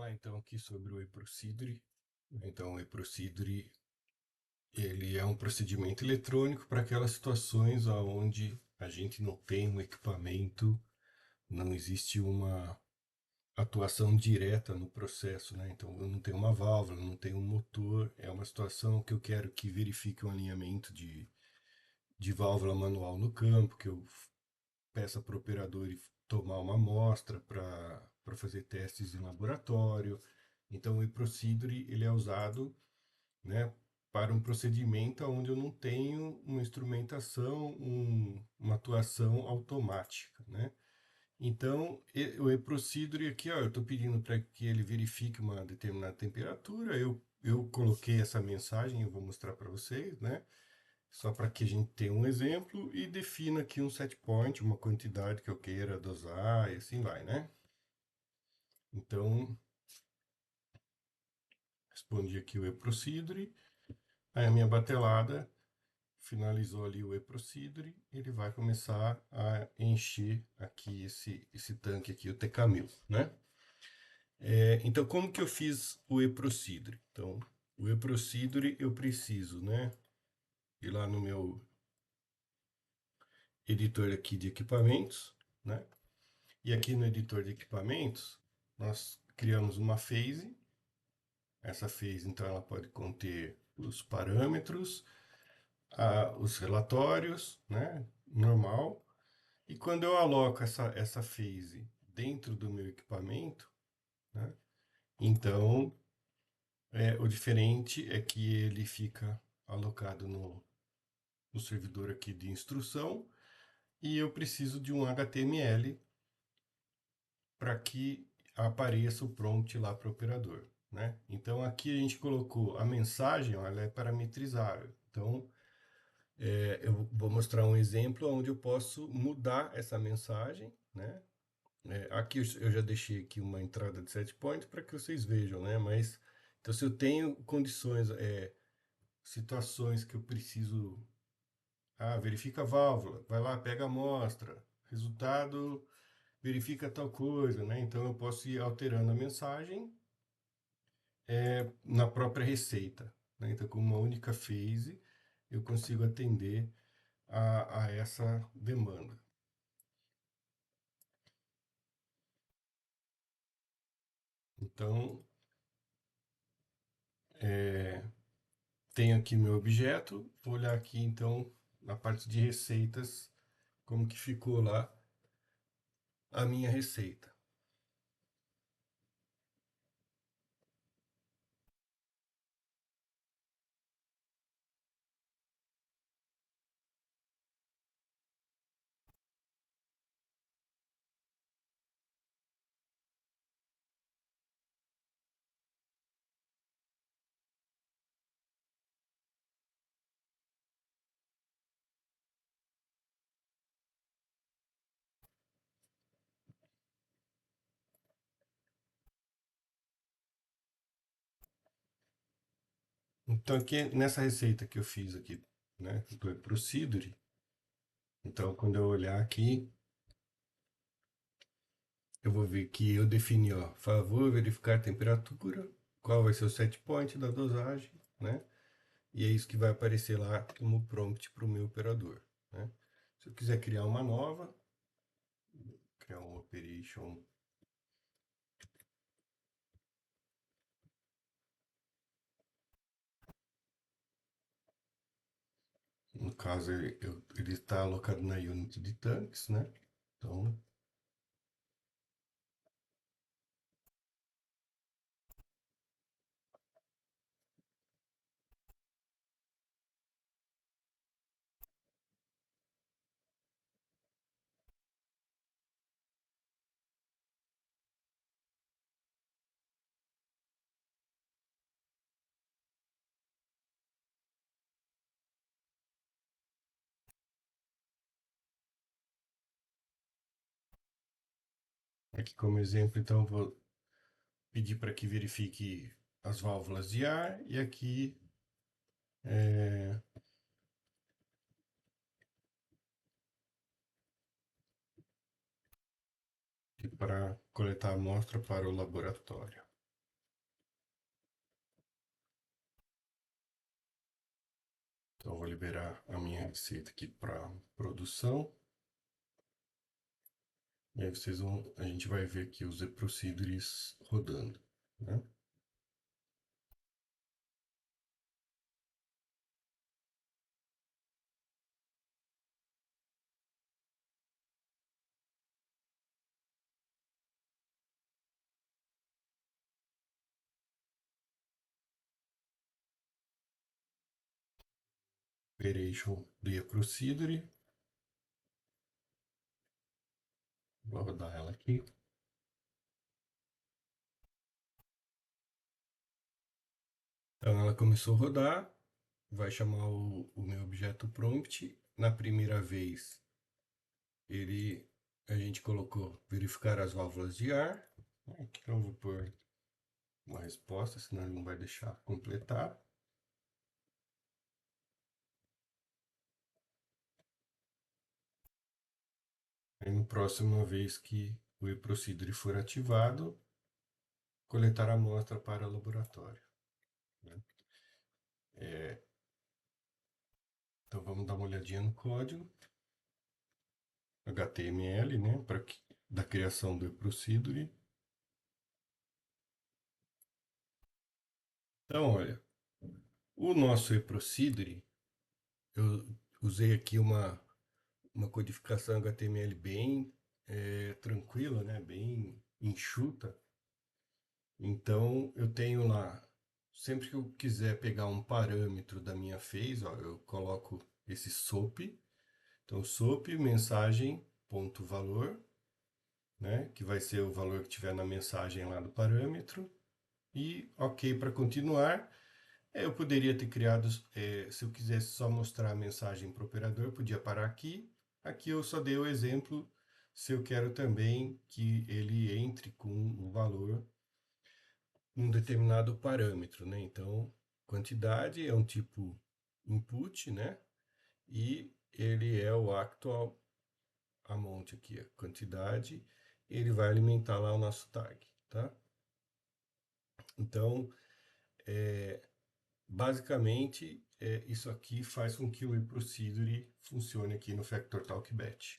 Falar então aqui sobre o eProcedure. Então, o eProcedure, ele é um procedimento eletrônico para aquelas situações onde a gente não tem um equipamento, não existe uma atuação direta no processo, né? Então, eu não tenho uma válvula, não tenho um motor, é uma situação que eu quero que verifique um alinhamento de válvula manual no campo, que eu peça para o operador tomar uma amostra para fazer testes em laboratório. Então, o eProcedure ele é usado, né, para um procedimento onde eu não tenho uma instrumentação, uma atuação automática, né? Então, o eProcedure aqui, ó, eu estou pedindo para que ele verifique uma determinada temperatura. Eu coloquei essa mensagem, eu vou mostrar para vocês, né? Só para que a gente tenha um exemplo e defina aqui um set point, uma quantidade que eu queira dosar e assim vai, né? Então, respondi aqui o eProcedure. Aí a minha batelada finalizou ali o eProcedure, ele vai começar a encher aqui esse tanque aqui, o TK1000, né? Então, como que eu fiz o eProcedure? Então, o eProcedure eu preciso, né, ir lá no meu editor aqui de equipamentos, né? E aqui no editor de equipamentos, nós criamos uma phase. Essa phase, então, ela pode conter os parâmetros, os relatórios, né, normal. E quando eu aloco essa phase dentro do meu equipamento, né, então o diferente é que ele fica alocado no servidor aqui de instrução e eu preciso de um HTML para que apareça o prompt lá para o operador, né? Então aqui a gente colocou a mensagem, ó, ela é parametrizável. Então eu vou mostrar um exemplo onde eu posso mudar essa mensagem, né? Aqui eu já deixei aqui uma entrada de set point para que vocês vejam, né? Mas então se eu tenho condições, situações que eu preciso, verifica a válvula, vai lá, pega a amostra, resultado, verifica tal coisa, né? Então eu posso ir alterando a mensagem na própria receita, né? Então com uma única phase eu consigo atender a essa demanda. Então tenho aqui meu objeto, vou olhar aqui então na parte de receitas, como que ficou lá a minha receita. Então aqui nessa receita que eu fiz aqui, né, do Procedure, então quando eu olhar aqui, eu vou ver que eu defini, ó, favor verificar a temperatura, qual vai ser o set point da dosagem, né? E é isso que vai aparecer lá como prompt para o meu operador, né? Se eu quiser criar uma nova, criar um operation. No caso, ele está alocado na unit de tanques, né? Então, aqui como exemplo, então, eu vou pedir para que verifique as válvulas de ar e aqui para coletar a amostra para o laboratório. Então, vou liberar a minha receita aqui para produção. E aí a gente vai ver aqui os e-procedures rodando, né? Operation do e-procedure. Vou rodar ela aqui. Então ela começou a rodar, vai chamar o meu objeto prompt. Na primeira vez, a gente colocou verificar as válvulas de ar. Aqui eu vou pôr uma resposta, senão ele não vai deixar completar. Aí, na próxima vez que o e-procedure for ativado, coletar a amostra para o laboratório, né? Então vamos dar uma olhadinha no código HTML, né, da criação do e-procedure. Então, olha, o nosso e-procedure, eu usei aqui uma codificação HTML bem tranquila, né, bem enxuta. Então, eu tenho lá, sempre que eu quiser pegar um parâmetro da minha phase, ó, eu coloco esse SOAP. Então, SOAP, mensagem, ponto valor, né, que vai ser o valor que tiver na mensagem lá do parâmetro. E OK para continuar. Eu poderia ter criado, se eu quisesse só mostrar a mensagem para o operador, eu podia parar aqui. Aqui eu só dei o exemplo se eu quero também que ele entre com um valor num determinado parâmetro, né? Então, quantidade é um tipo input, né? E ele é o actual amount aqui, a quantidade, ele vai alimentar lá o nosso tag, tá? Então, basicamente, isso aqui faz com que o eProcedure funcione aqui no FactorTalk Batch.